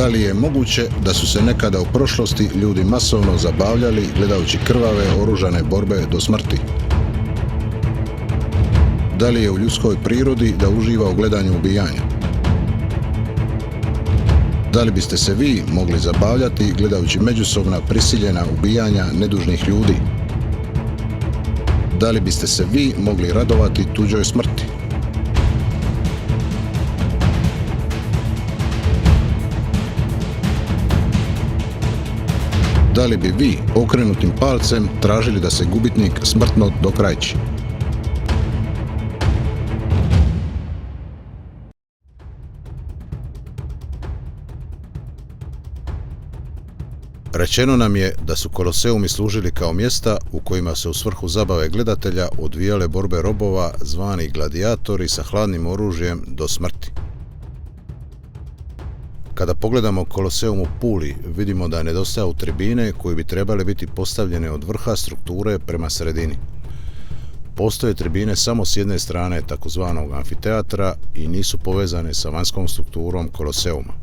li je moguće da su se nekada u prošlosti ljudi masovno zabavljali gledajući krvave oružane borbe do smrti? Da li je u ljudskoj prirodi da uživa u gledanju ubijanja? Da li biste se vi mogli zabavljati gledajući međusobna prisiljena ubijanja nedužnih ljudi? Da li biste se vi mogli radovati tuđoj smrti? Da li bi vi okrenutim palcem tražili da se gubitnik smrtno dokrajči? Rečeno nam je da su koloseumi služili kao mjesta u kojima se u svrhu zabave gledatelja odvijale borbe robova zvani gladijatori sa hladnim oružjem do smrti. Kada pogledamo koloseum u Puli, vidimo da nedostaju tribine koje bi trebale biti postavljene od vrha strukture prema sredini. Postoje tribine samo s jedne strane takozvanog amfiteatra i nisu povezane sa vanjskom strukturom koloseuma.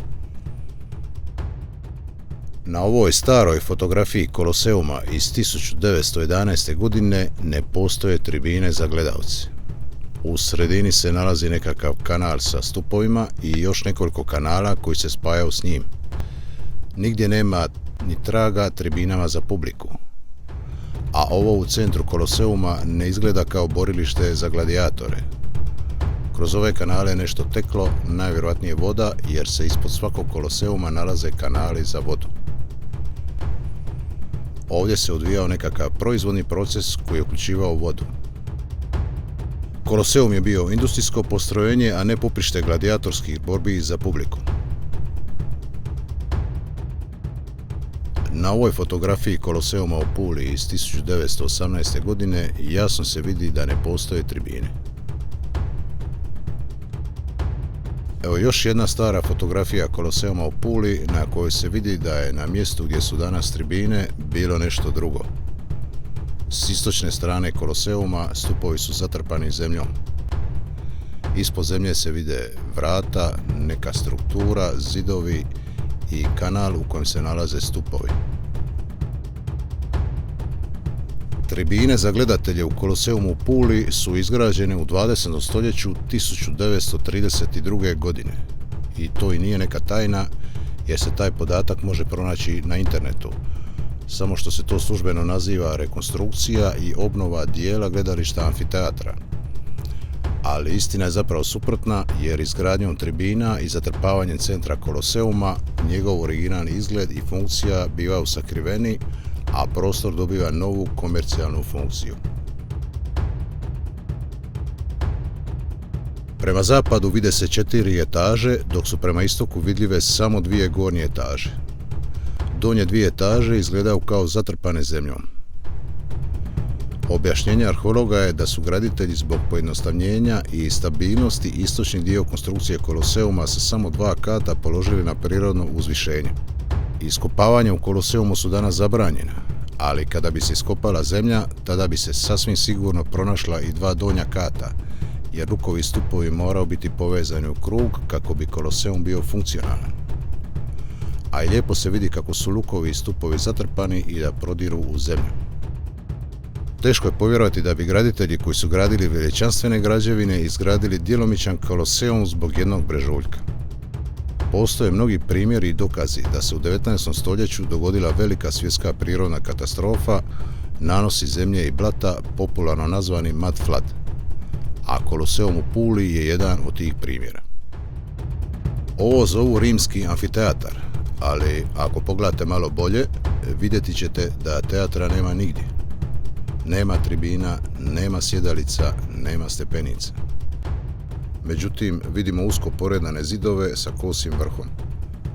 Na ovoj staroj fotografiji koloseuma iz 1911. godine ne postoje tribine za gledaoce. U sredini se nalazi nekakav kanal sa stupovima i još nekoliko kanala koji se spajaju s njim. Nigdje nema ni traga tribinama za publiku. A ovo u centru koloseuma ne izgleda kao borilište za gladijatore. Kroz ove kanale je nešto teklo, najvjerojatnije voda, jer se ispod svakog koloseuma nalaze kanali za vodu. Ovdje se odvijao nekakav proizvodni proces koji je uključivao vodu. Koloseum je bio industrijsko postrojenje, a ne poprište gladijatorskih borbi za publiku. Na ovoj fotografiji koloseuma u Puli iz 1918. godine jasno se vidi da ne postoje tribine. Evo još jedna stara fotografija koloseuma u Puli na kojoj se vidi da je na mjestu gdje su danas tribine bilo nešto drugo. S istočne strane koloseuma stupovi su zatrpani zemljom. Ispod zemlje se vide vrata, neka struktura, zidovi i kanal u kojem se nalaze stupovi. Tribine za gledatelje u koloseumu u Puli su izgrađene u 20. stoljeću 1932. godine. I to i nije neka tajna, jer se taj podatak može pronaći na internetu. Samo što se to službeno naziva rekonstrukcija i obnova dijela gledališta amfiteatra. Ali istina je zapravo suprotna, jer izgradnjom tribina i zatrpavanjem centra koloseuma njegov originalni izgled i funkcija bivaju sakriveni, a prostor dobiva novu komercijalnu funkciju. Prema zapadu vide se 4 etaže, dok su prema istoku vidljive samo 2 gornje etaže. Donje 2 etaže izgledaju kao zatrpane zemljom. Objašnjenje arheologa je da su graditelji zbog pojednostavljenja i stabilnosti istočni dio konstrukcije koloseuma sa samo 2 kata položili na prirodno uzvišenje. Iskopavanja u koloseumu su danas zabranjena, ali kada bi se iskopala zemlja, tada bi se sasvim sigurno pronašla i 2 donja kata, jer rukovi i stupovi moraju biti povezani u krug kako bi koloseum bio funkcionalan. A i lijepo se vidi kako su lukovi i stupovi zatrpani i da prodiru u zemlju. Teško je povjerovati da bi graditelji koji su gradili veličanstvene građevine izgradili djelomičan koloseum zbog jednog brežuljka. Postoje mnogi primjeri i dokazi da se u 19. stoljeću dogodila velika svjetska prirodna katastrofa, nanosi zemlje i blata, popularno nazvani mud flood, a koloseum u Puli je jedan od tih primjera. Ovo zovu rimski amfiteatar, ali ako pogledate malo bolje, vidjeti ćete da teatra nema nigdje. Nema tribina, nema sjedalica, nema stepenica. Međutim, vidimo usko poredane zidove sa kosim vrhom.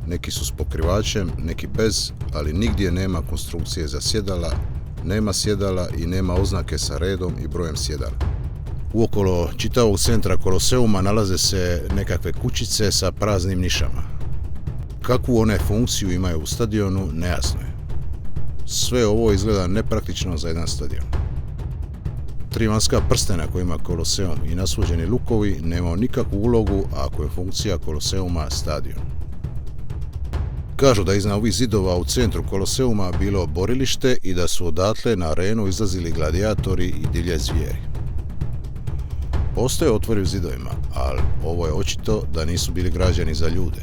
Neki su s pokrivačem, neki bez, ali nigdje nema konstrukcije za sjedala, nema sjedala i nema oznake sa redom i brojem sjedala. Uokolo čitavog centra koloseuma nalaze se nekakve kućice sa praznim nišama. Kakvu one funkciju imaju u stadionu, nejasno je. Sve ovo izgleda nepraktično za jedan stadion. 3 vanjska prstena koje ima koloseum i nasvuđeni lukovi nemaju nikakvu ulogu ako je funkcija koloseuma stadion. Kažu da iznad ovih zidova u centru Koloseuma bilo borilište i da su odatle na arenu izlazili gladijatori i divlje zvijeri. Postoje otvori u zidovima, ali ovo je očito da nisu bili građeni za ljude.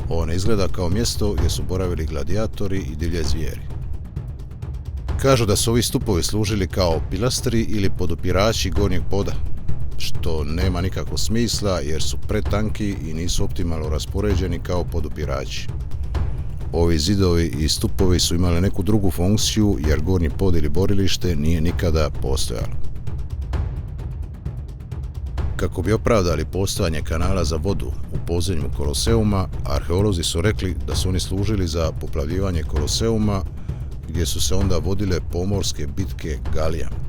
Ovo ne izgleda kao mjesto gdje su boravili gladijatori i divlje zvijeri. Kažu da su ovi stupovi služili kao pilastri ili podupirači gornjeg poda, što nema nikakvog smisla jer su pretanki i nisu optimalno raspoređeni kao podupirači. Ovi zidovi i stupovi su imali neku drugu funkciju jer gornji pod ili borilište nije nikada postojalo. Kako bi opravdali postojanje kanala za vodu u podzemlju Koloseuma, arheolozi su rekli da su oni služili za poplavljivanje Koloseuma, gdje su se onda vodile pomorske bitke galijama.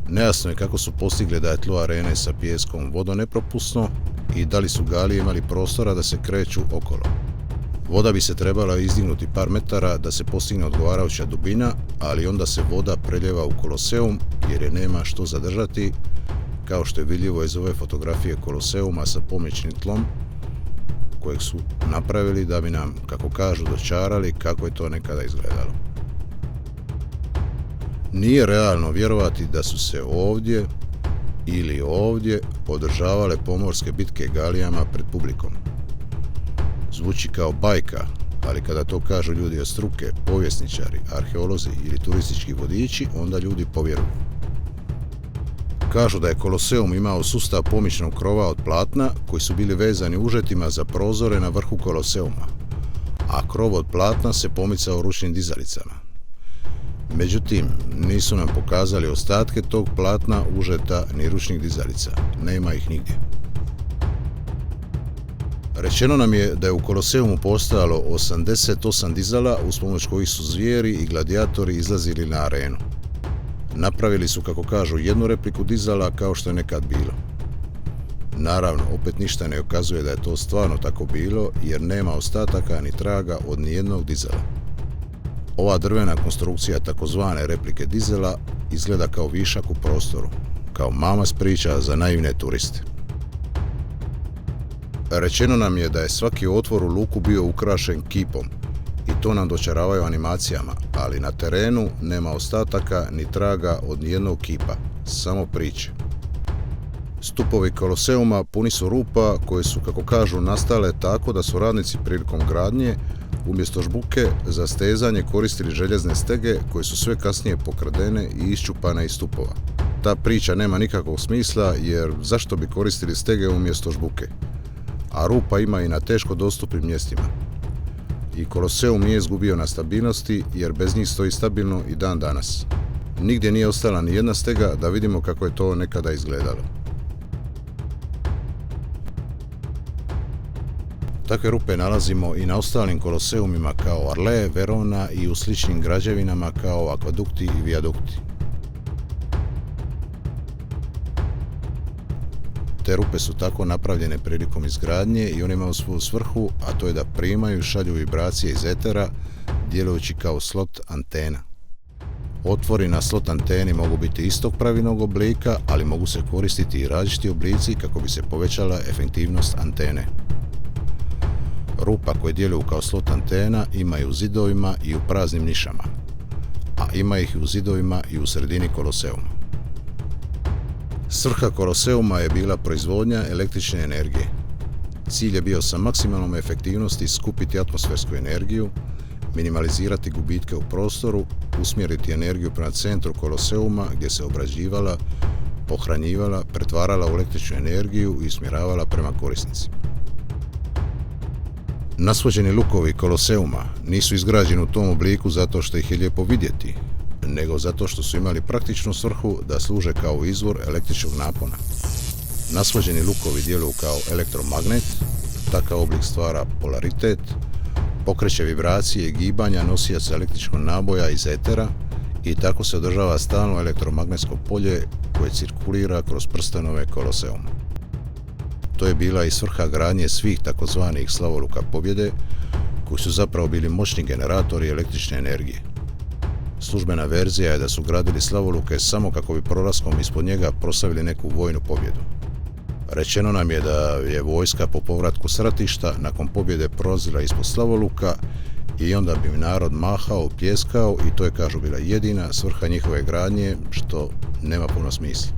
Nejasno je kako su postigli da je tlo arene sa pijeskom vodonepropusno i da li su galije imali prostora da se kreću okolo. Voda bi se trebala izdignuti par metara da se postigne odgovarajuća dubina, ali onda se voda preljeva u Koloseum jer je nema što zadržati, kao što je vidljivo iz ove fotografije Koloseuma sa pomičnim tlom, kojeg su napravili da bi nam, kako kažu, dočarali kako je to nekada izgledalo. Nije realno vjerovati da su se ovdje ili ovdje održavale pomorske bitke galijama pred publikom. Zvuči kao bajka, ali kada to kažu ljudi od struke, povjesničari, arheolozi ili turistički vodiči, onda ljudi povjeruju. Kažu da je Koloseum imao sustav pomičnog krova od platna koji su bili vezani užetima za prozore na vrhu Koloseuma, a krov od platna se pomicao ručnim dizalicama. Međutim, nisu nam pokazali ostatke tog platna, užeta ni ručnih dizalica. Nema ih nigdje. Rečeno nam je da je u Koloseumu postojalo 88 dizala uz pomoć kojih su zvijeri i gladijatori izlazili na arenu. Napravili su, kako kažu, jednu repliku dizala kao što je nekad bilo. Naravno, opet ništa ne ukazuje da je to stvarno tako bilo jer nema ostataka ni traga od nijednog dizela. Ova drvena konstrukcija takozvane replike dizela izgleda kao višak u prostoru, kao mama s priča za naivne turiste. Rečeno nam je da je svaki otvor u luku bio ukrašen kipom i to nam dočaravaju animacijama, ali na terenu nema ostataka ni traga od nijednog kipa, samo priče. Stupovi Koloseuma puni su rupa koje su, kako kažu, nastale tako da su radnici prilikom gradnje umjesto žbuke za stezanje koristili željezne stege koje su sve kasnije pokradene i iščupane iz stupova. Ta priča nema nikakvog smisla jer zašto bi koristili stege umjesto žbuke? A rupa ima i na teško dostupnim mjestima. I Koloseum nije izgubio na stabilnosti jer bez njih stoji stabilno i dan danas. Nigdje nije ostala ni jedna stega da vidimo kako je to nekada izgledalo. Takve rupe nalazimo i na ostalim Koloseumima kao Arle, Verona i u sličnim građevinama kao akvadukti i vijadukti. Te rupe su tako napravljene prilikom izgradnje i one imaju svoju svrhu, a to je da primaju i šalju vibracije iz etera, djelujući kao slot antena. Otvori na slot anteni mogu biti istog pravilnog oblika, ali mogu se koristiti i različiti oblici kako bi se povećala efektivnost antene. Rupa koje djeluju kao slot antena ima i u zidovima i u praznim nišama, a ima ih i u zidovima i u sredini Koloseuma. Svrha Koloseuma je bila proizvodnja električne energije. Cilj je bio sa maksimalnom efektivnosti skupiti atmosfersku energiju, minimalizirati gubitke u prostoru, usmjeriti energiju prema centru Koloseuma gdje se obrađivala, pohranjivala, pretvarala u električnu energiju i usmjeravala prema korisnicima. Nasvođeni lukovi Koloseuma nisu izgrađeni u tom obliku zato što ih je lijepo vidjeti, nego zato što su imali praktičnu svrhu da služe kao izvor električnog napona. Nasvođeni lukovi djeluju kao elektromagnet, takav oblik stvara polaritet, pokreće vibracije i gibanja nosijaca električnog naboja iz etera i tako se održava stalno elektromagnetsko polje koje cirkulira kroz prstenove Koloseuma. To je bila i svrha gradnje svih takozvanih slavoluka pobjede, koji su zapravo bili moćni generatori električne energije. Službena verzija je da su gradili slavoluke samo kako bi prolaskom ispod njega proslavili neku vojnu pobjedu. Rečeno nam je da je vojska po povratku s ratišta nakon pobjede prolazila ispod Slavoluka i onda bi narod mahao, pljeskao i to je, kažu, bila jedina svrha njihove gradnje, što nema puno smisla.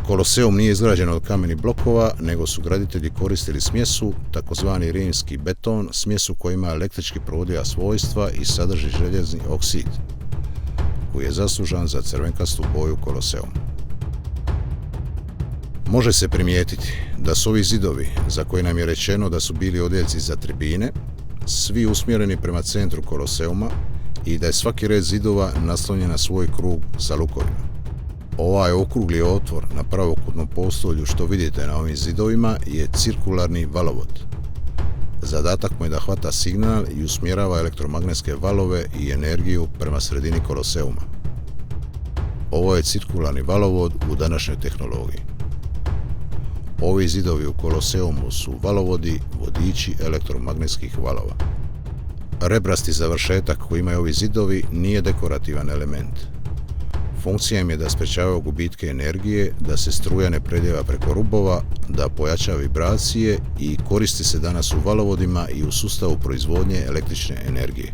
Koloseum nije izgrađen od kamenih blokova, nego su graditelji koristili smjesu, takozvani rimski beton, smjesu koja ima električki provodiva svojstva i sadrži željezni oksid, koji je zaslužan za crvenkastu boju Koloseuma. Može se primijetiti da su ovi zidovi, za koje nam je rečeno da su bili odjeljci za tribine, svi usmjereni prema centru Koloseuma i da je svaki red zidova naslonjen na svoj krug sa lukovima. Ovaj okrugli otvor na pravokutnom postolju što vidite na ovim zidovima je cirkularni valovod. Zadatak mu je da hvata signal i usmjerava elektromagnetske valove i energiju prema sredini Koloseuma. Ovo je cirkularni valovod u današnjoj tehnologiji. Ovi zidovi u Koloseumu su valovodi, vodiči elektromagnetskih valova. Rebrasti završetak koji imaju ovi zidovi nije dekorativan element. Funkcija im je da sprečavaju gubitke energije, da se struja ne preljeva preko rubova, da pojača vibracije i koristi se danas u valovodima i u sustavu proizvodnje električne energije.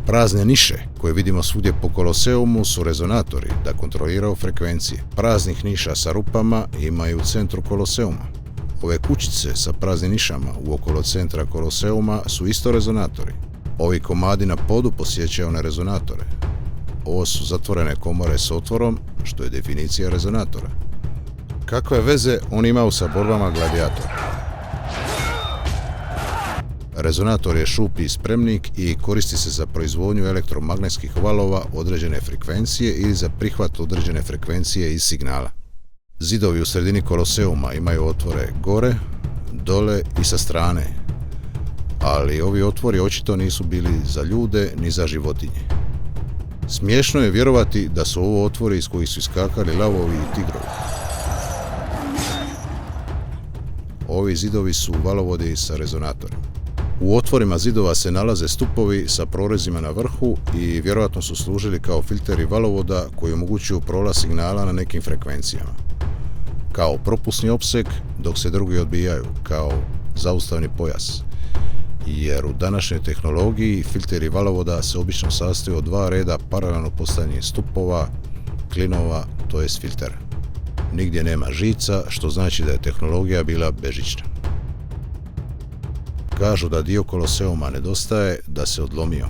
Prazne niše koje vidimo svugdje po Koloseumu su rezonatori da kontroliraju frekvencije. Praznih niša sa rupama imaju u centru Koloseuma. Ove kućice sa praznim nišama uokolo centra Koloseuma su isto rezonatori. Ovi komadi na podu podsjećaju na rezonatore. Ovo su zatvorene komore s otvorom, što je definicija rezonatora. Kakve veze on imao sa borbama gladijatora? Rezonator je šuplji spremnik i koristi se za proizvodnju elektromagnetskih valova određene frekvencije ili za prihvat određene frekvencije iz signala. Zidovi u sredini Koloseuma imaju otvore gore, dole i sa strane, ali ovi otvori očito nisu bili za ljude ni za životinje. Smiješno je vjerovati da su ovo otvori iz kojih su iskakali lavovi i tigrovi. Ovi zidovi su valovodi sa rezonatorima. U otvorima zidova se nalaze stupovi sa prorezima na vrhu i vjerojatno su služili kao filteri valovoda koji omogućuju prolaz signala na nekim frekvencijama. Kao propusni opseg dok se drugi odbijaju, kao zaustavni pojas. Jer u današnjoj tehnologiji filteri valovoda se obično sastoje od dva reda paralelno postavljenih stupova, klinova, to jest filtera. Nigdje nema žica, što znači da je tehnologija bila bežična. Kažu da dio Koloseuma nedostaje, da se odlomio.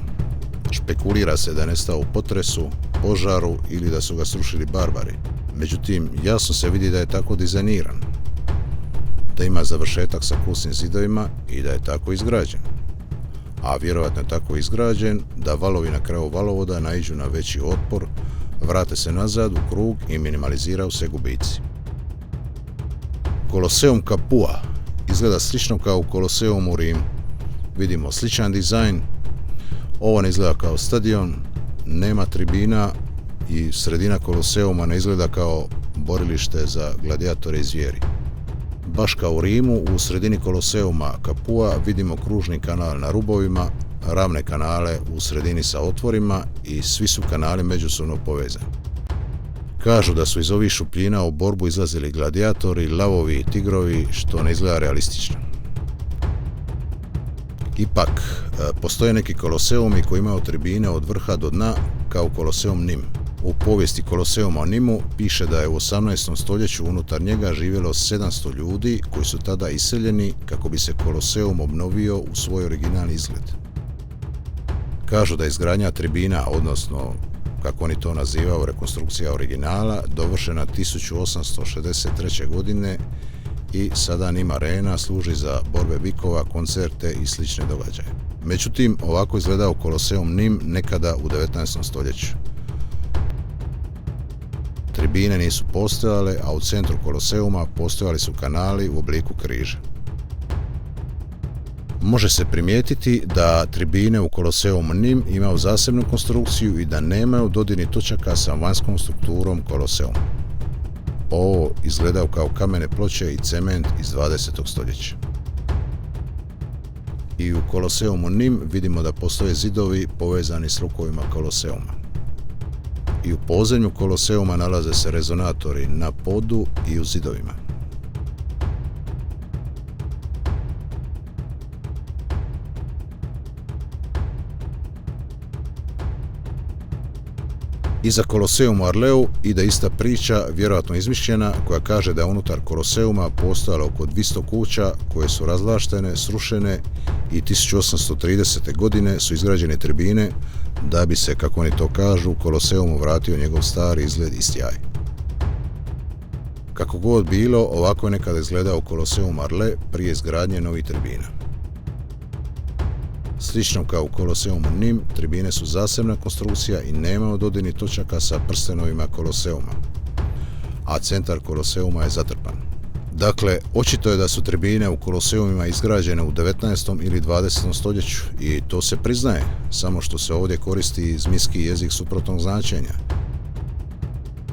Špekulira se da je nestao u potresu, požaru ili da su ga srušili barbari. Međutim, jasno se vidi da je tako dizajniran, da ima završetak sa kusnim zidovima i da je tako izgrađen. A vjerojatno je tako izgrađen da valovi na kraju valovoda naiđu na veći otpor, vrate se nazad u krug i minimaliziraju se gubici. Koloseum Capua izgleda slično kao u Koloseumu u Rimu. Vidimo sličan dizajn, ovo ne izgleda kao stadion, nema tribina i sredina Koloseuma ne izgleda kao borilište za gladiatore i zvijeri. Baš kao u Rimu, u sredini Koloseuma Capua vidimo kružni kanal na rubovima, ravne kanale u sredini sa otvorima i svi su kanali međusobno povezani. Kažu da su iz ovih šupljina u borbu izlazili gladijatori, lavovi i tigrovi, što ne izgleda realistično. Ipak, postoje neki koloseumi koji imaju tribine od vrha do dna, kao Koloseum Nim. U povijesti Koloseuma u Nimu piše da je u 18. stoljeću unutar njega živjelo 700 ljudi koji su tada iseljeni kako bi se Koloseum obnovio u svoj originalni izgled. Kažu da je izgradnja tribina, odnosno kako oni to nazivaju, rekonstrukcija originala, dovršena 1863. godine i sada Nim Arena služi za borbe bikova, koncerte i slične događaje. Međutim, ovako izgledao Koloseum Nim nekada u 19. stoljeću. Tribine nisu postojale, a u centru Koloseuma postojali su kanali u obliku križa. Može se primijetiti da tribine u Koloseumu Nim imaju zasebnu konstrukciju i da nemaju dodirnih točaka sa vanjskom strukturom Koloseuma. Ovo izgledaju kao kamene ploče i cement iz 20. stoljeća. I u Koloseumu Nim vidimo da postoje zidovi povezani s rukovima Koloseuma. I u podzemlju Koloseuma nalaze se rezonatori na podu i u zidovima. Iza Koloseuma u Arleu ide ista priča, vjerojatno izmišljena, koja kaže da je unutar Koloseuma postojalo oko 200 kuća koje su razvlaštene, srušene i 1830. godine su izgrađene tribine da bi se, kako oni to kažu, Koloseumu vratio njegov stari izgled i sjaj. Kako god bilo, ovako je nekada izgledao Koloseum Arle prije izgradnje novih tribina. Slično kao u Koloseumu Nim, tribine su zasebna konstrukcija i nemaju dodirnih točaka sa prstenovima Koloseuma, a centar Koloseuma je zatrpan. Dakle, očito je da su tribine u Koloseumima izgrađene u 19. ili 20. stoljeću i to se priznaje, samo što se ovdje koristi zmijski jezik suprotnog značenja.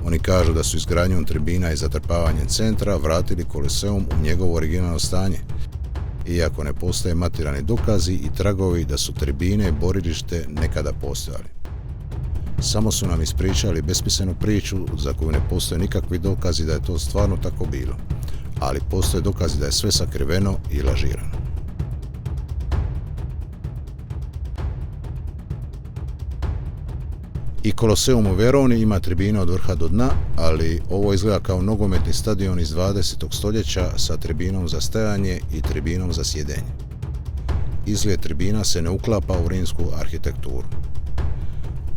Oni kažu da su izgradnjom tribina i zatrpavanjem centra vratili Koloseum u njegovo originalno stanje, iako ne postoje materijalni dokazi i tragovi da su tribine i borilište nekada postojali. Samo su nam ispričali besmislenu priču za koju ne postoje nikakvi dokazi da je to stvarno tako bilo, ali postoje dokazi da je sve sakriveno i lažirano. I Koloseum u Veroni ima tribine od vrha do dna, ali ovo izgleda kao nogometni stadion iz 20. stoljeća sa tribinom za stajanje i tribinom za sjedenje. Izgled tribina se ne uklapa u rimsku arhitekturu.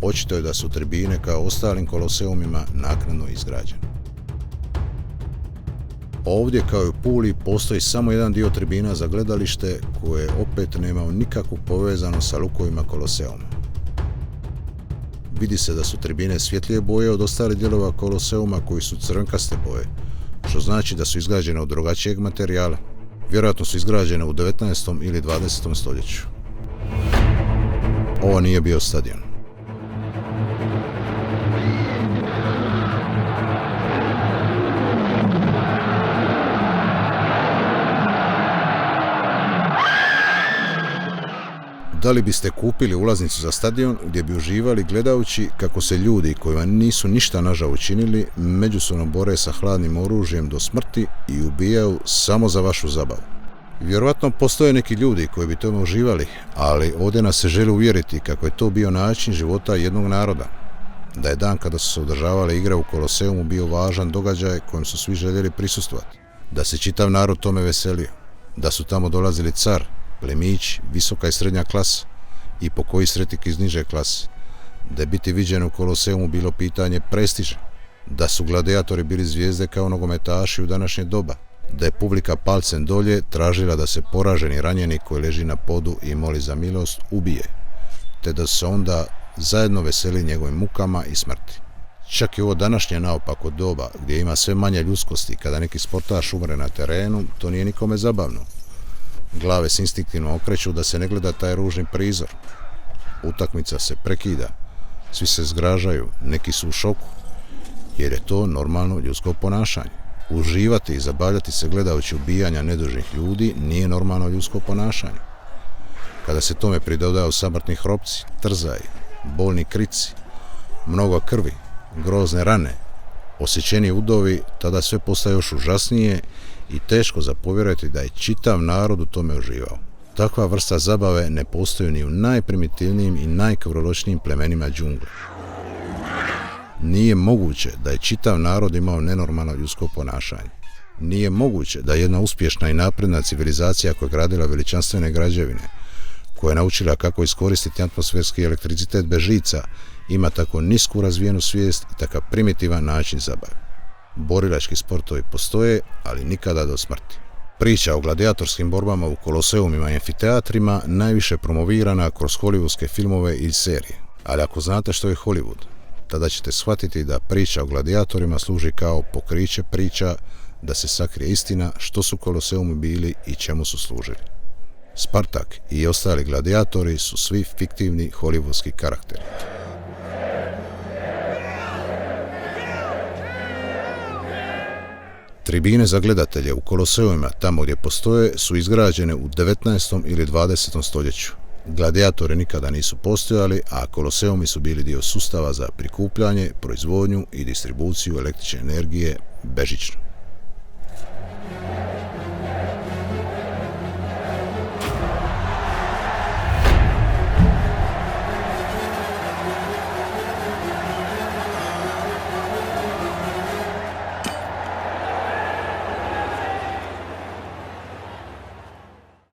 Očito je da su tribine kao ostalim Koloseumima naknadno izgrađene. Ovdje, kao i u Puli, postoji samo jedan dio tribina za gledalište koje opet nemaju nikakvu povezanost sa lukovima Koloseuma. Vidi se da su tribine svjetlije boje od ostalih dijelova Koloseuma koji su crvenkaste boje, što znači da su izgrađene od drugačijeg materijala. Vjerojatno su izgrađene u 19. ili 20. stoljeću. Ovo nije bio stadion. Da li biste kupili ulaznicu za stadion gdje bi uživali gledajući kako se ljudi kojima nisu ništa nažao učinili međusobno bore sa hladnim oružjem do smrti i ubijaju samo za vašu zabavu? Vjerojatno postoje neki ljudi koji bi tome uživali, ali ovdje nas se želi uvjeriti kako je to bio način života jednog naroda. Da je dan kada su se održavale igre u Koloseumu bio važan događaj kojem su svi željeli prisustvovati. Da se čitav narod tome veselio. Da su tamo dolazili car, plemići, visoka i srednja klasa i po koji sretnik iz niže klase. Da je biti viđen u Koloseumu bilo pitanje prestiža. Da su gladijatori bili zvijezde kao nogometaši u današnje doba. Da je publika palcem dolje tražila da se poraženi ranjeni koji leži na podu i moli za milost ubije, te da se onda zajedno veseli njegovim mukama i smrti. Čak i ovo današnje naopako doba gdje ima sve manje ljudskosti kada neki sportaš umre na terenu, to nije nikome zabavno. Glave se instinktivno okreću da se ne gleda taj ružni prizor. Utakmica se prekida, svi se zgražaju, neki su u šoku, jer je to normalno ljudsko ponašanje. Uživati i zabavljati se gledajući ubijanja nedužnih ljudi nije normalno ljudsko ponašanje. Kada se tome pridodaju samrtni hropci, trzaji, bolni krici, mnogo krvi, grozne rane, osjećeni udovi, tada sve postaje još užasnije i teško za povjerovati da je čitav narod u tome uživao. Takva vrsta zabave ne postoji ni u najprimitivnijim i najkrvoločnijim plemenima džungle. Nije moguće da je čitav narod imao nenormalno ljudsko ponašanje. Nije moguće da jedna uspješna i napredna civilizacija koja je gradila veličanstvene građevine, koja je naučila kako iskoristiti atmosferski elektricitet bez žica, ima tako nisku razvijenu svijest i takav primitivan način zabave. Borilački sportovi postoje, ali nikada do smrti. Priča o gladijatorskim borbama u Koloseumima i amfiteatrima najviše promovirana kroz hollywoodske filmove i serije. Ali ako znate što je Hollywood, tada ćete shvatiti da priča o gladijatorima služi kao pokriće priča da se sakrije istina što su Koloseumi bili i čemu su služili. Spartak i ostali gladijatori su svi fiktivni hollywoodski karakteri. Tribine za gledatelje u Koloseumima, tamo gdje postoje, su izgrađene u 19. ili 20. stoljeću. Gladijatori nikada nisu postojali, a Koloseumi su bili dio sustava za prikupljanje, proizvodnju i distribuciju električne energije bežično.